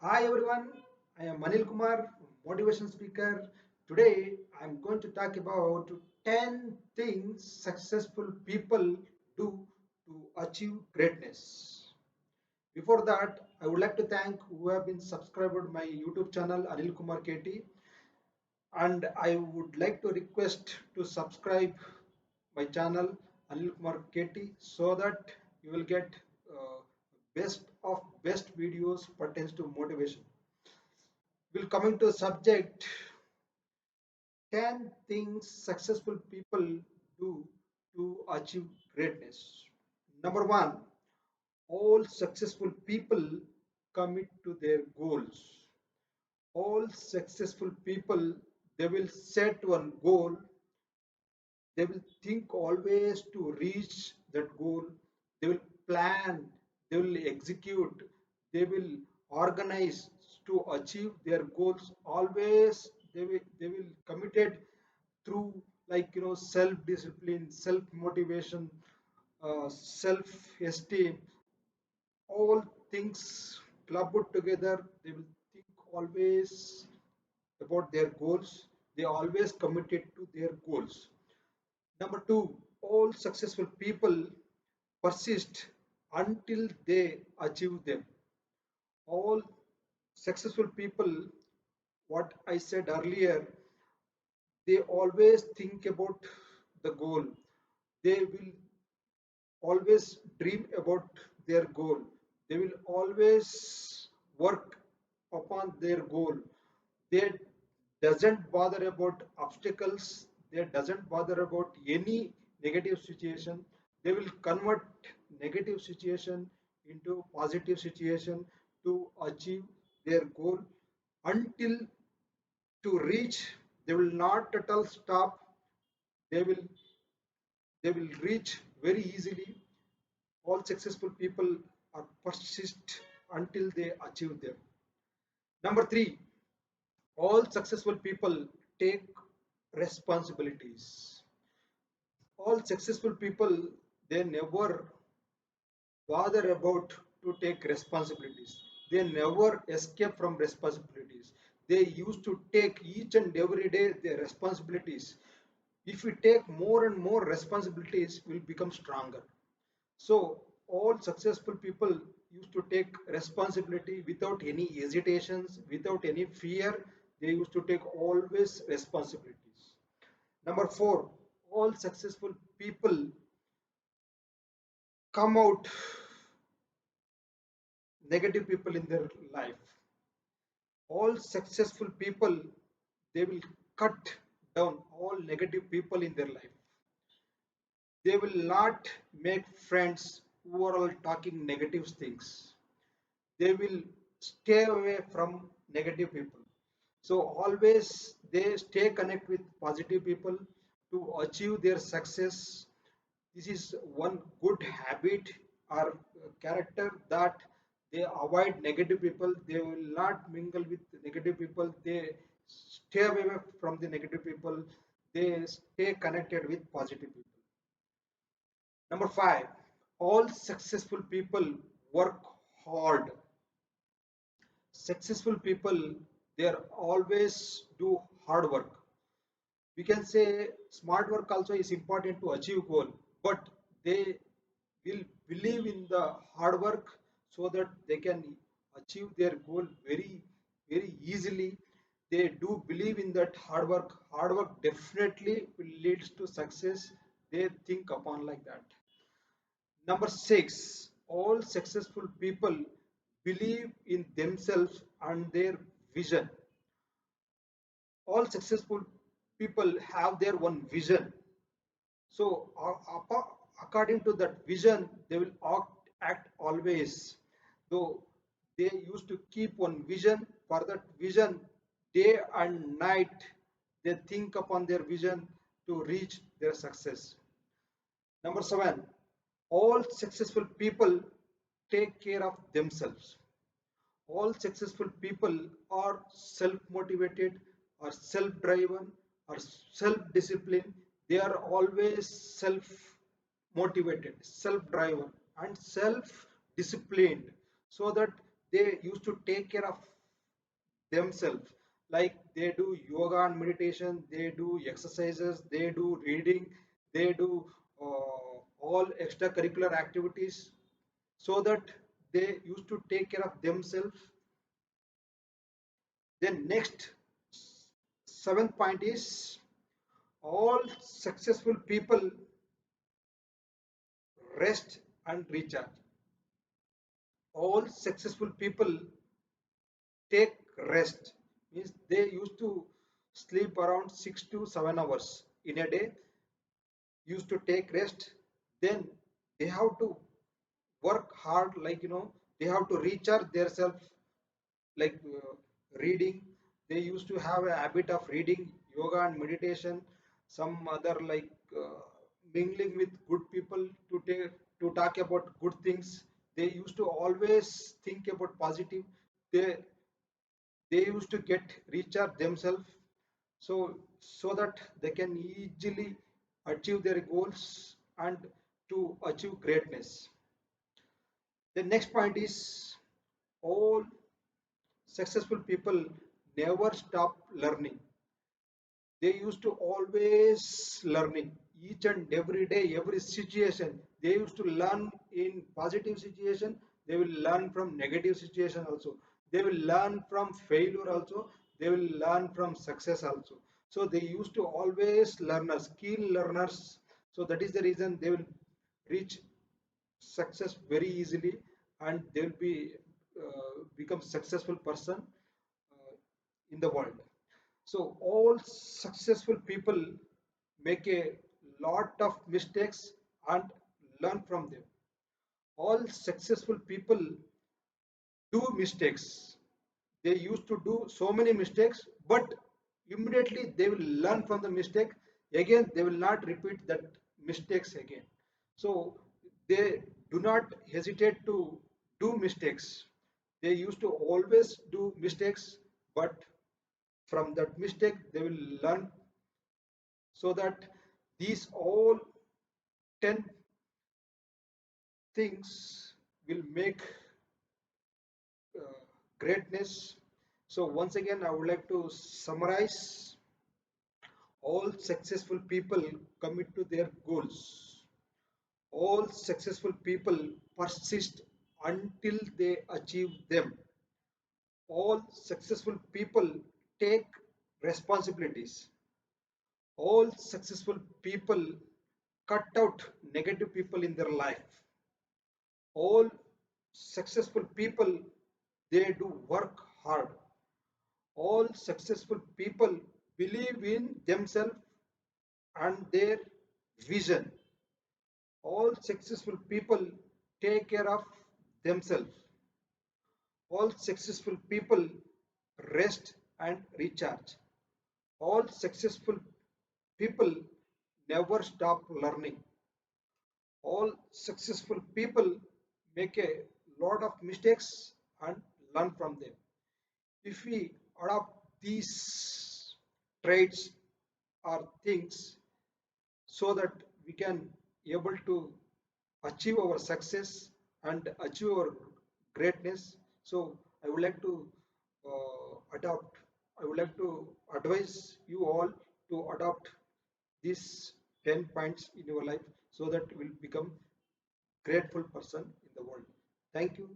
Hi everyone, I am Anil Kumar, motivation speaker. Today I'm going to talk about 10 things successful people do to achieve greatness. Before that, I would like to thank who have been subscribed my YouTube channel Anil Kumar KT, and I would like to request to subscribe my channel Anil Kumar KT so that you will get uh, best of best videos pertains to motivation. We'll coming to a subject 10 things successful people do to achieve greatness. Number one, all successful people commit to their goals. All successful people, they will set one goal, they will think always to reach that goal, they will plan, they will execute, they will organize to achieve their goals. Always they will committed through self discipline, self motivation, self esteem, all things clubbed together. They will think always about their goals. They always committed to their goals. Number two, all successful people persist until they achieve them. All successful people, what I said earlier, they always think about the goal. They will always dream about their goal. They will always work upon their goal. They doesn't bother about obstacles. They doesn't bother about any negative situation. They will convert negative situation into positive situation to achieve their goal until to reach. They will not at all stop. They will they will reach very easily. All successful people are persist until they achieve them. Number three, all successful people take responsibilities. All successful people, they never bother about to take responsibilities. They never escape from responsibilities. They used to take each and every day their responsibilities. If we take more and more responsibilities, we'll become stronger. So all successful people used to take responsibility without any hesitations, without any fear. They used to take always responsibilities. Number four, all successful people come out negative people in their life. All successful people, they will cut down all negative people in their life. They will not make friends who are all talking negative things. They will stay away from negative people. So always they stay connect with positive people to achieve their success. This is one good habit or character, that they avoid negative people. They will not mingle with negative people. They stay away from the negative people. They stay connected with positive people. Number five, all successful people work hard. Successful people, they are always do hard work. We can say smart work also is important to achieve goal, but they will believe in the hard work so that they can achieve their goal very easily. They do believe in that hard work. Hard work definitely will leads to success. They think upon like that. Number six, all successful people believe in themselves and their vision. All successful people have their one vision. So, according to that vision, they will act always. Though they used to keep one vision, for that vision, day and night, they think upon their vision to reach their success. Number seven, all successful people take care of themselves. All successful people are self motivated, are self driven, are self disciplined. They are always self motivated, self driven, and self disciplined, so that they used to take care of themselves, like they do yoga and meditation, they do exercises, they do reading, they do all extracurricular activities, so that they used to take care of themselves. Then next, seventh point is, all successful people rest and recharge. All successful people take rest, means they used to sleep around 6 to 7 hours in a day, used to take rest. Then they have to work hard, like they have to recharge themselves, like reading. They used to have a habit of reading, yoga and meditation, some other like mingling with good people to take, to talk about good things. They used to always think about positive. They they used to get recharge themselves, so that they can easily achieve their goals and to achieve greatness. The next point is, all successful people never stop learning. They used to always learning, each and every day, every situation. They used to learn. In positive situation, they will learn from negative situation also. They will learn from failure also. They will learn from success also. So they used to always learners, keen learners. So that is the reason they will reach success very easily, and they will be become successful person in the world. So all successful people make a lot of mistakes and learn from them. All successful people do mistakes. They used to do so many mistakes, but immediately they will learn from the mistake. Again, they will not repeat that mistakes again. So they do not hesitate to do mistakes. They used to always do mistakes, but from that mistake they will learn, so that these all 10 things will make uh, greatness. So once again, I would like to summarize: all successful people commit to their goals. All successful people persist until they achieve them. All successful people take responsibilities. All successful people cut out negative people in their life. All successful people, they do work hard. All successful people believe in themselves and their vision. All successful people take care of themselves. All successful people rest and recharge. All successful people never stop learning. All successful people make a lot of mistakes and learn from them. If we adopt these traits or things, so that we can able to achieve our success and achieve our greatness. So I would like to adopt, I would like to advise you all to adopt these 10 points in your life, so that you will become grateful person in the world. Thank you.